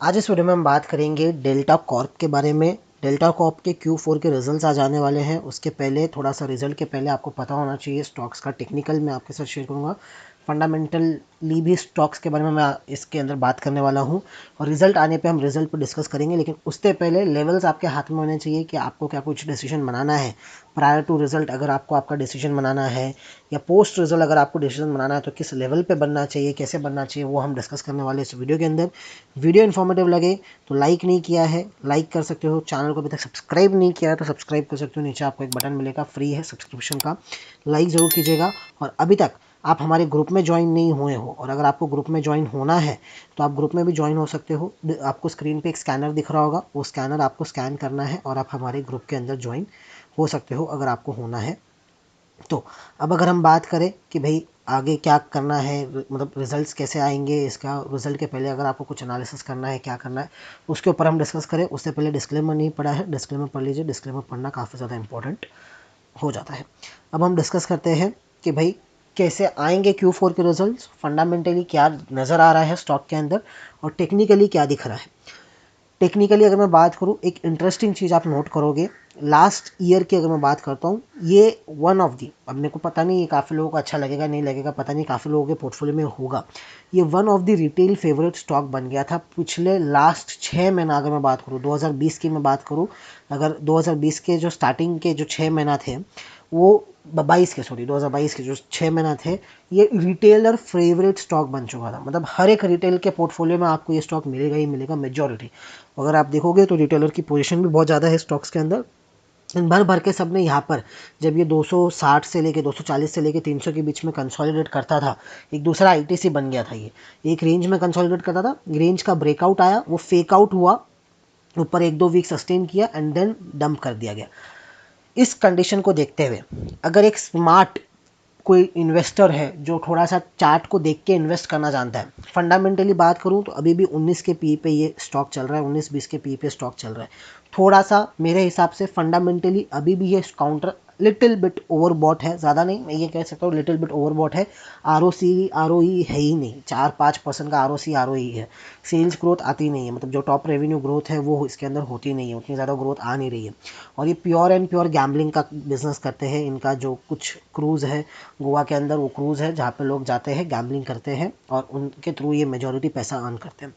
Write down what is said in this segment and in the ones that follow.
आज इस वीडियो में हम बात करेंगे डेल्टा कॉर्प के बारे में। डेल्टा कॉर्प के Q4 के रिजल्ट्स आ जाने वाले हैं। उसके पहले थोड़ा सा रिजल्ट के पहले आपको पता होना चाहिए स्टॉक्स का। टेक्निकल मैं आपके साथ शेयर करूंगा, फंडामेंटली भी स्टॉक्स के बारे में मैं इसके अंदर बात करने वाला हूं, और रिजल्ट आने पे हम रिजल्ट पर डिस्कस करेंगे। लेकिन उससे पहले लेवल्स आपके हाथ में होने चाहिए कि आपको क्या कुछ डिसीजन बनाना है प्रायर टू रिजल्ट। अगर आपको आपका डिसीजन बनाना है या पोस्ट रिजल्ट अगर आपको डिसीजन बनाना है तो किस लेवल पे बनना चाहिए, कैसे बनना चाहिए, वो हम डिस्कस करने वाले इस वीडियो के अंदर। वीडियो इन्फॉर्मेटिव लगे तो लाइक नहीं किया है लाइक कर सकते हो, चैनल को अभी तक सब्सक्राइब नहीं किया है तो सब्सक्राइब कर सकते हो। नीचे आपको एक बटन मिलेगा फ्री है सब्सक्रिप्शन का, लाइक ज़रूर कीजिएगा। और अभी तक आप हमारे ग्रुप में ज्वाइन नहीं हुए हो, और अगर आपको ग्रुप में ज्वाइन होना है तो आप ग्रुप में भी ज्वाइन हो सकते हो। आपको स्क्रीन पे एक स्कैनर दिख रहा होगा, वो स्कैनर आपको स्कैन करना है और आप हमारे ग्रुप के अंदर ज्वाइन हो सकते हो अगर आपको होना है तो। अब अगर हम बात करें कि भाई आगे क्या करना है, मतलब रिजल्ट्स कैसे आएंगे, इसका रिजल्ट के पहले अगर आपको कुछ एनालिसिस करना है, क्या करना है, उसके ऊपर हम डिस्कस करें। उससे पहले डिस्क्लेमर नहीं पढ़ा है, डिस्क्लेमर पढ़ लीजिए। डिस्क्लेमर पढ़ना काफ़ी ज़्यादा इंपॉर्टेंट हो जाता है। अब हम डिस्कस करते हैं कि भाई कैसे आएंगे Q4 के रिजल्ट्स, फंडामेंटली क्या नज़र आ रहा है स्टॉक के अंदर, और टेक्निकली क्या दिख रहा है। टेक्निकली अगर मैं बात करूँ, एक इंटरेस्टिंग चीज़ आप नोट करोगे, लास्ट ईयर की अगर मैं बात करता हूँ, ये वन ऑफ दी, अब मेरे को पता नहीं ये काफ़ी लोगों को अच्छा लगेगा नहीं लगेगा, पता नहीं काफ़ी लोगों के पोर्टफोलियो में होगा, ये one of the retail favourite stock बन गया था पिछले लास्ट 6 महीना। अगर मैं बात करूँ 2020 की मैं बात करूँ, अगर 2020 के जो स्टार्टिंग के जो 6 महीना थे, वो 2022 के जो 6 महीना थे, ये रिटेलर फेवरेट स्टॉक बन चुका था। मतलब हर एक रिटेल के पोर्टफोलियो में आपको ये स्टॉक मिलेगा ही मिलेगा, मेजॉरिटी। अगर आप देखोगे तो रिटेलर की पोजीशन भी बहुत ज़्यादा है स्टॉक्स के अंदर। भर भर के सबने यहाँ पर, जब ये 260 से लेके 240 से लेके 300 के बीच में कंसोलिडेट करता था, एक दूसरा आईटीसी बन गया था। ये एक रेंज में कंसोलिडेट करता था, रेंज का ब्रेकआउट आया, वो फेक आउट हुआ, ऊपर 1-2 वीक सस्टेन किया एंड देन डंप कर दिया गया। इस कंडीशन को देखते हुए अगर एक स्मार्ट कोई इन्वेस्टर है जो थोड़ा सा चार्ट को देख के इन्वेस्ट करना जानता है, फंडामेंटली बात करूं तो अभी भी 19 के पी पे ये स्टॉक चल रहा है, 19-20 के पी पे स्टॉक चल रहा है। थोड़ा सा मेरे हिसाब से फंडामेंटली अभी भी ये काउंटर लिटिल बिट ओवरबॉट है, ज़्यादा नहीं, मैं ये कह सकता हूँ लिटिल बिट ओवरबॉट है। आर ओ ई है ही नहीं, 4-5% का आर ओ ई है। सेल्स ग्रोथ आती नहीं है, मतलब जो टॉप रेवेन्यू ग्रोथ है वो इसके अंदर होती नहीं है, उतनी ज़्यादा ग्रोथ आ नहीं रही है। और ये प्योर एंड प्योर गैम्बलिंग का बिजनेस करते हैं। इनका जो कुछ क्रूज़ है गोवा के अंदर, वो क्रूज़ है जहाँ पे लोग जाते हैं, गैम्बलिंग करते हैं और उनके थ्रू ये मेजॉरिटी पैसा अर्न करते हैं।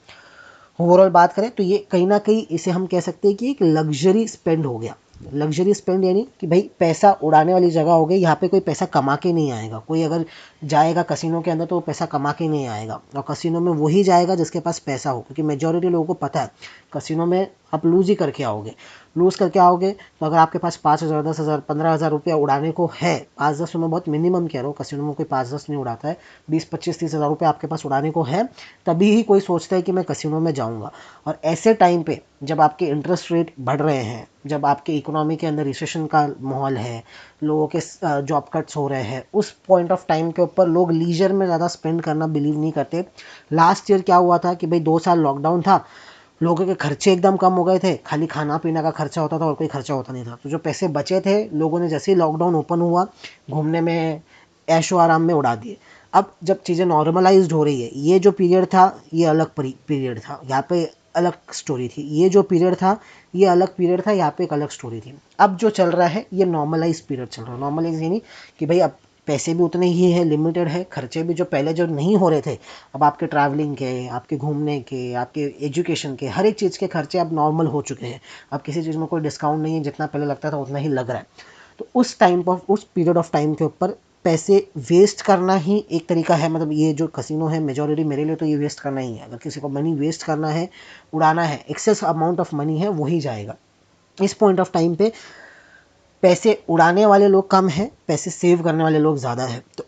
ओवरऑल बात करें तो ये कहीं ना कहीं इसे हम कह सकते हैं कि एक लग्जरी स्पेंड हो गया। लग्जरी स्पेंड यानी कि भाई पैसा उड़ाने वाली जगह हो गई, यहाँ पे कोई पैसा कमा के नहीं आएगा। कोई अगर जाएगा कसिनो के अंदर तो वो पैसा कमा के नहीं आएगा, और कसिनो में वही जाएगा जिसके पास पैसा हो, क्योंकि मेजॉरिटी लोगों को पता है कसिनो में आप लूज ही करके आओगे। लूज़ करके आओगे तो अगर आपके पास 5,000, 10,000, 15,000 रुपया उड़ाने को है, 5-10 में बहुत मिनिमम कह रहा हूँ, कसिनो में कोई 5-10 नहीं उड़ाता है, 20-25-30,000 रुपये आपके पास उड़ाने को है, तभी ही कोई सोचता है कि मैं कसिनो में जाऊँगा। और ऐसे टाइम पे जब आपके इंटरेस्ट रेट बढ़ रहे हैं, जब आपके इकोनॉमी के अंदर रिसेशन का माहौल है, लोगों के जॉब कट्स हो रहे हैं, उस पॉइंट ऑफ टाइम के ऊपर लोग लीजर में ज़्यादा स्पेंड करना बिलीव नहीं करते। लास्ट ईयर क्या हुआ था कि भाई 2 साल लॉकडाउन था, लोगों के खर्चे एकदम कम हो गए थे, खाली खाना पीना का खर्चा होता था और कोई खर्चा होता नहीं था। तो जो पैसे बचे थे लोगों ने जैसे ही लॉकडाउन ओपन हुआ, घूमने में, ऐशो आराम में उड़ा दिए। अब जब चीज़ें नॉर्मलाइज्ड हो रही है, ये जो पीरियड था ये अलग पीरियड था, यहाँ पे अलग स्टोरी थी। ये जो पीरियड था ये अलग पीरियड था, यहाँ पे एक अलग स्टोरी थी। अब जो चल रहा है ये नॉर्मलाइज पीरियड चल रहा है। नॉर्मलाइज यानी कि भाई अब पैसे भी उतने ही है, लिमिटेड है, खर्चे भी जो पहले जो नहीं हो रहे थे, अब आपके ट्रैवलिंग के, आपके घूमने के, आपके एजुकेशन के, हर एक चीज़ के खर्चे अब नॉर्मल हो चुके हैं। अब किसी चीज़ में कोई डिस्काउंट नहीं है, जितना पहले लगता था उतना ही लग रहा है। तो उस टाइम पर, उस पीरियड ऑफ टाइम के ऊपर पैसे वेस्ट करना ही एक तरीका है। मतलब ये जो कसिनो है मेजॉरिटी मेरे लिए तो ये वेस्ट करना ही है। अगर किसी को मनी वेस्ट करना है, उड़ाना है, एक्सेस अमाउंट ऑफ मनी है, वही जाएगा। इस पॉइंट ऑफ टाइम पे पैसे उड़ाने वाले लोग कम हैं, पैसे सेव करने वाले लोग ज़्यादा हैं। तो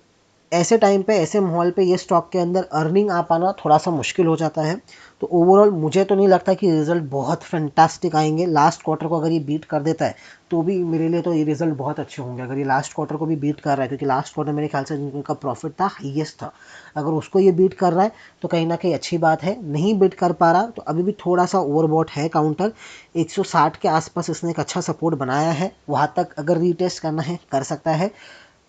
ऐसे टाइम पे, ऐसे माहौल पे ये स्टॉक के अंदर अर्निंग आ पाना थोड़ा सा मुश्किल हो जाता है। तो ओवरऑल मुझे तो नहीं लगता कि रिजल्ट बहुत फैंटास्टिक आएंगे। लास्ट क्वार्टर को अगर ये बीट कर देता है तो भी मेरे लिए तो ये रिजल्ट बहुत अच्छे होंगे, अगर ये लास्ट क्वार्टर को भी बीट कर रहा है, क्योंकि लास्ट क्वार्टर मेरे ख्याल से इनका प्रॉफिट था, हाईएस्ट था। अगर उसको ये बीट कर रहा है तो कहीं ना कहीं अच्छी बात है। नहीं बीट कर पा रहा तो अभी भी थोड़ा सा ओवरबॉट है काउंटर। 160 के आसपास इसने एक अच्छा सपोर्ट बनाया है, वहाँ तक अगर रीटेस्ट करना है कर सकता है।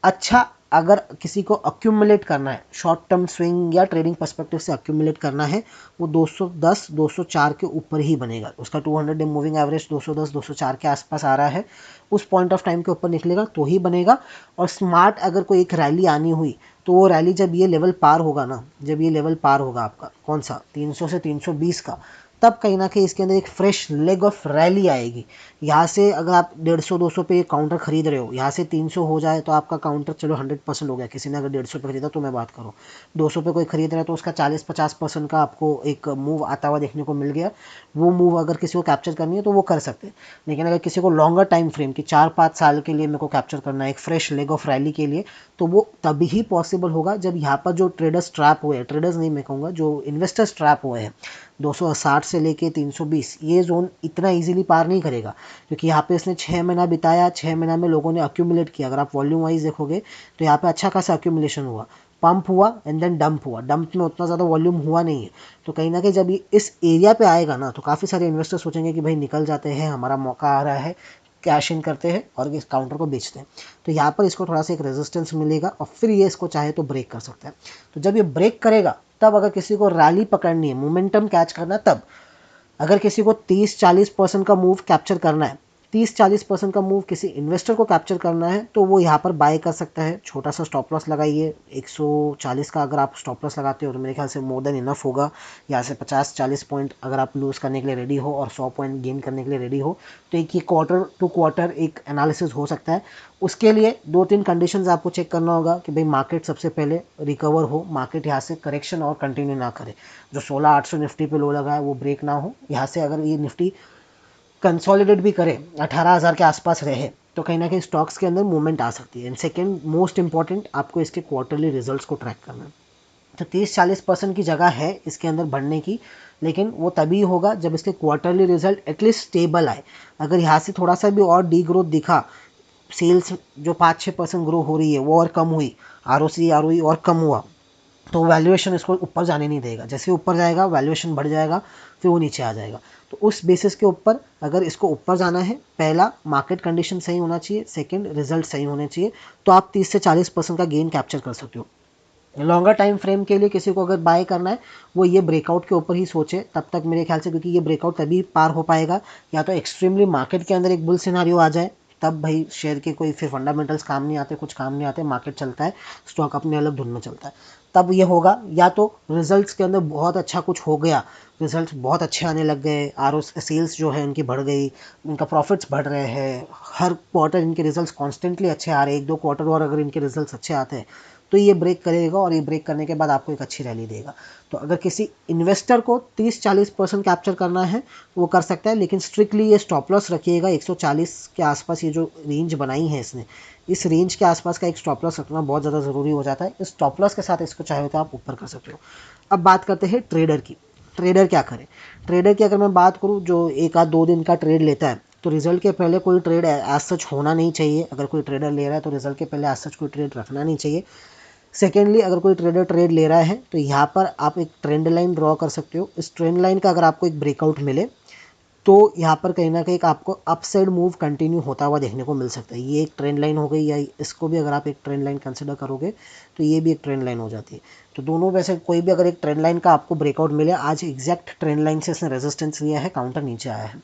अच्छा अगर किसी को अक्यूमुलेट करना है, शॉर्ट टर्म स्विंग या ट्रेडिंग पर्सपेक्टिव से अक्यूमुलेट करना है, वो 210 204 के ऊपर ही बनेगा। उसका 200 डे मूविंग एवरेज 210 204 के आसपास आ रहा है, उस पॉइंट ऑफ टाइम के ऊपर निकलेगा तो ही बनेगा। और स्मार्ट अगर कोई एक रैली आनी हुई तो वो रैली जब ये लेवल पार होगा ना, जब ये लेवल पार होगा आपका कौन सा 300 से 320 का, तब कहीं ना कहीं इसके अंदर एक फ्रेश लेग ऑफ रैली आएगी। यहाँ से अगर आप 150-200 पे काउंटर खरीद रहे हो, यहाँ से 300 हो जाए तो आपका काउंटर चलो 100% हो गया। किसी ने अगर 150 पे खरीदा तो मैं बात करूँ, 200 पे कोई खरीद रहा है तो उसका 40-50% का आपको एक मूव आता हुआ देखने को मिल गया। वो मूव अगर किसी को कैप्चर करनी है तो वो कर सकते हैं। लेकिन अगर किसी को लॉन्गर टाइम फ्रेम की 4-5 साल के लिए मेरे को कैप्चर करना है एक फ्रेश लेग ऑफ रैली के लिए, तो वो तभी ही पॉसिबल होगा जब यहाँ पर जो ट्रेडर्स ट्रैप हुए हैं, ट्रेडर्स नहीं मैं कहूँगा, जो इन्वेस्टर्स ट्रैप हुए हैं 260 से लेके 320, ये जोन इतना इजीली पार नहीं करेगा। क्योंकि यहाँ पे इसने 6 महीना बिताया, 6 महीना में लोगों ने अक्यूमुलेट किया। अगर आप वॉल्यूम वाइज देखोगे तो यहाँ पे अच्छा खासा अक्यूमुलेशन हुआ, पंप हुआ एंड देन डंप हुआ। डंप में उतना ज़्यादा वॉल्यूम हुआ नहीं है। तो कहीं ना कहीं जब ये इस एरिया पे आएगा ना, तो काफ़ी सारे इन्वेस्टर सोचेंगे कि भाई निकल जाते हैं, हमारा मौका आ रहा है, कैश इन करते हैं और इस काउंटर को बेचते हैं। तो यहाँ पर इसको थोड़ा सा एक रेजिस्टेंस मिलेगा और फिर ये इसको चाहे तो ब्रेक कर सकता है। तो जब ये ब्रेक करेगा तब अगर किसी को रैली पकड़नी है, मोमेंटम कैच करना है, तब अगर किसी को 30-40% का मूव कैप्चर करना है, 30-40% का मूव किसी इन्वेस्टर को कैप्चर करना है, तो वो यहाँ पर बाय कर सकता है। छोटा सा स्टॉप लॉस लगाइए 140 का। अगर आप स्टॉप लॉस लगाते हो तो मेरे ख्याल से मोर देन इनफ होगा। यहाँ से 50-40 पॉइंट अगर आप लूज़ करने के लिए रेडी हो और 100 पॉइंट गेन करने के लिए रेडी हो, तो एक ये क्वार्टर टू क्वार्टर एक एनालिसिस हो सकता है। उसके लिए 2-3 कंडीशंस आपको चेक करना होगा कि भाई मार्केट सबसे पहले रिकवर हो, मार्केट यहाँ से करेक्शन और कंटिन्यू ना करे। जो 16,800 निफ्टी पे लो लगा है वो ब्रेक ना हो। यहाँ से अगर ये निफ्टी कंसोलिडेट भी करे, 18,000 के आसपास रहे, तो कहीं ना कहीं स्टॉक्स के अंदर मूवमेंट आ सकती है। एंड सेकेंड मोस्ट इंपॉर्टेंट, आपको इसके क्वार्टरली रिजल्ट्स को ट्रैक करना है। तो 30-40% की जगह है इसके अंदर बढ़ने की, लेकिन वो तभी होगा जब इसके क्वार्टरली रिजल्ट एटलीस्ट स्टेबल आए। अगर यहाँ से थोड़ा सा भी और डी ग्रोथ दिखा, सेल्स जो 5-6% ग्रो हो रही है वो और कम हुई, ROC ROE और कम हुआ, तो वैल्यूएशन इसको ऊपर जाने नहीं देगा। जैसे ऊपर जाएगा वैल्यूएशन बढ़ जाएगा, फिर वो नीचे आ जाएगा। तो उस बेसिस के ऊपर अगर इसको ऊपर जाना है, पहला मार्केट कंडीशन सही होना चाहिए, सेकंड रिजल्ट सही होने चाहिए, तो आप 30 से 40% का गेन कैप्चर कर सकते हो। लॉन्गर टाइम फ्रेम के लिए किसी को अगर बाय करना है, वो ये ब्रेकआउट के ऊपर ही सोचे तब तक मेरे ख्याल से, क्योंकि ये ब्रेकआउट तभी पार हो पाएगा या तो एक्सट्रीमली मार्केट के अंदर एक बुल सिनारियो आ जाए, तब भाई शेयर के कोई फिर फंडामेंटल्स काम नहीं आते, कुछ काम नहीं आते, मार्केट चलता है, स्टॉक अपने अलग धुन में चलता है, तब ये होगा। या तो रिजल्ट्स के अंदर बहुत अच्छा कुछ हो गया, रिजल्ट्स बहुत अच्छे आने लग गए, सेल्स जो है उनकी बढ़ गई, उनका प्रॉफिट्स बढ़ रहे हैं, हर क्वार्टर इनके रिजल्ट्स कॉन्स्टेंटली अच्छे आ रहे हैं, 1-2 क्वार्टर और अगर इनके रिजल्ट्स अच्छे आते हैं तो ये ब्रेक करेगा और ये ब्रेक करने के बाद आपको एक अच्छी रैली देगा। तो अगर किसी इन्वेस्टर को 30-40% कैप्चर करना है वो कर सकता है, लेकिन स्ट्रिक्टली ये स्टॉप लॉस रखिएगा 140 के आसपास। ये जो रेंज बनाई है इसने, इस रेंज के आसपास का एक स्टॉप लॉस रखना बहुत ज़्यादा ज़रूरी हो जाता है। इस स्टॉप लॉस के साथ इसको चाहे तो आप ऊपर कर सकते हो। अब बात करते हैं ट्रेडर की। ट्रेडर क्या करे? ट्रेडर की अगर मैं बात करूँ, जो 1-2 दिन का ट्रेड लेता है, तो रिजल्ट के पहले कोई ट्रेड एज सच होना नहीं चाहिए। अगर कोई ट्रेडर ले रहा है तो रिजल्ट के पहले एज सच कोई ट्रेड रखना नहीं चाहिए। सेकेंडली, अगर कोई ट्रेडर ट्रेड ले रहा है तो यहाँ पर आप एक ट्रेंड लाइन ड्रॉ कर सकते हो। इस ट्रेंड लाइन का अगर आपको एक ब्रेकआउट मिले तो यहाँ पर कहीं ना कहीं आपको अपसाइड मूव कंटिन्यू होता हुआ देखने को मिल सकता है। ये एक ट्रेंड लाइन हो गई, या इसको भी अगर आप एक ट्रेंड लाइन कंसिडर करोगे तो ये भी एक ट्रेंड लाइन हो जाती है। तो दोनों वैसे कोई भी अगर एक ट्रेंड लाइन का आपको ब्रेकआउट मिले, आज एग्जैक्ट ट्रेंड लाइन से इसने रेजिस्टेंस लिया है, काउंटर नीचे आया है,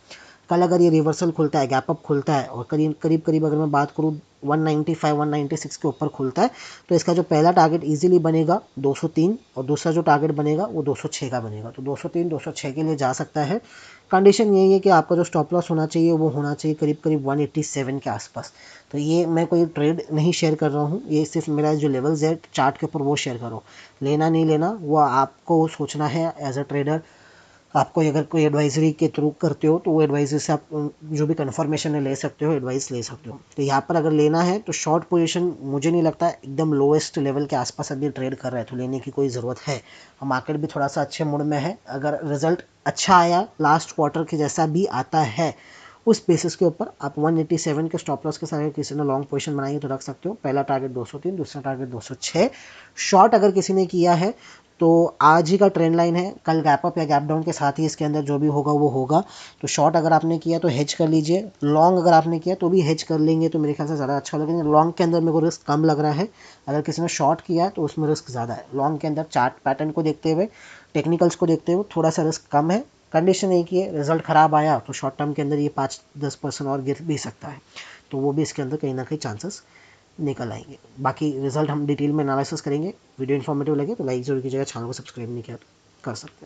कल अगर ये रिवर्सल खुलता है, गैप अप खुलता है और करीब करीब अगर मैं बात करूँ 195-196 के ऊपर खुलता है, तो इसका जो पहला टारगेट इजीली बनेगा 203 और दूसरा जो टारगेट बनेगा वो 206 का बनेगा। तो 203-206 के लिए जा सकता है। कंडीशन यही है कि आपका जो स्टॉप लॉस होना चाहिए वो होना चाहिए करीब करीब 187 के आसपास। तो ये मैं कोई ट्रेड नहीं शेयर कर रहा हूँ, ये सिर्फ मेरा जो लेवल्स है चार्ट के ऊपर वो शेयर कर रहा हूँ। लेना नहीं लेना वो आपको सोचना है एज अ ट्रेडर। आपको अगर कोई एडवाइजरी के थ्रू करते हो तो वो एडवाइजरी से आप जो भी कन्फर्मेशन है ले सकते हो, एडवाइस ले सकते हो। तो यहाँ पर अगर लेना है तो शॉर्ट पोजीशन मुझे नहीं लगता एकदम लोएस्ट लेवल के आसपास अभी ट्रेड कर रहा है तो लेने की कोई ज़रूरत है। मार्केट भी थोड़ा सा अच्छे मूड में है, अगर रिजल्ट अच्छा आया लास्ट क्वार्टर के जैसा भी आता है, उस बेसिस के ऊपर आप 187 के स्टॉप लॉस के साथ किसी ने लॉन्ग पोजीशन बनाई है तो रख सकते हो। पहला टारगेट 203, दूसरा टारगेट 206। शॉर्ट अगर किसी ने किया है तो आज ही का ट्रेंड लाइन है, कल गैप अप या गैप डाउन के साथ ही इसके अंदर जो भी होगा वो होगा। तो शॉर्ट अगर आपने किया तो हेज कर लीजिए, लॉन्ग अगर आपने किया तो भी हेज कर लेंगे तो मेरे ख्याल से ज़्यादा अच्छा लगेगा। लॉन्ग के अंदर मेरे को रिस्क कम लग रहा है, अगर किसी ने शॉर्ट किया है तो उसमें रिस्क ज़्यादा है। लॉन्ग के अंदर चार्ट पैटर्न को देखते हुए, टेक्निकल्स को देखते हुए थोड़ा सा रिस्क कम है। कंडीशन एक ही है, रिजल्ट ख़राब आया तो शॉर्ट टर्म के अंदर ये 5-10% और गिर भी सकता है, तो वो भी इसके अंदर कहीं ना कहीं चांसेस निकल आएंगे। बाकी रिजल्ट हम डिटेल में एनालिसिस करेंगे। वीडियो इन्फॉर्मेटिव लगे तो लाइक जरूर कीजिएगा, चैनल को सब्सक्राइब नहीं किया तो कर सकते हैं।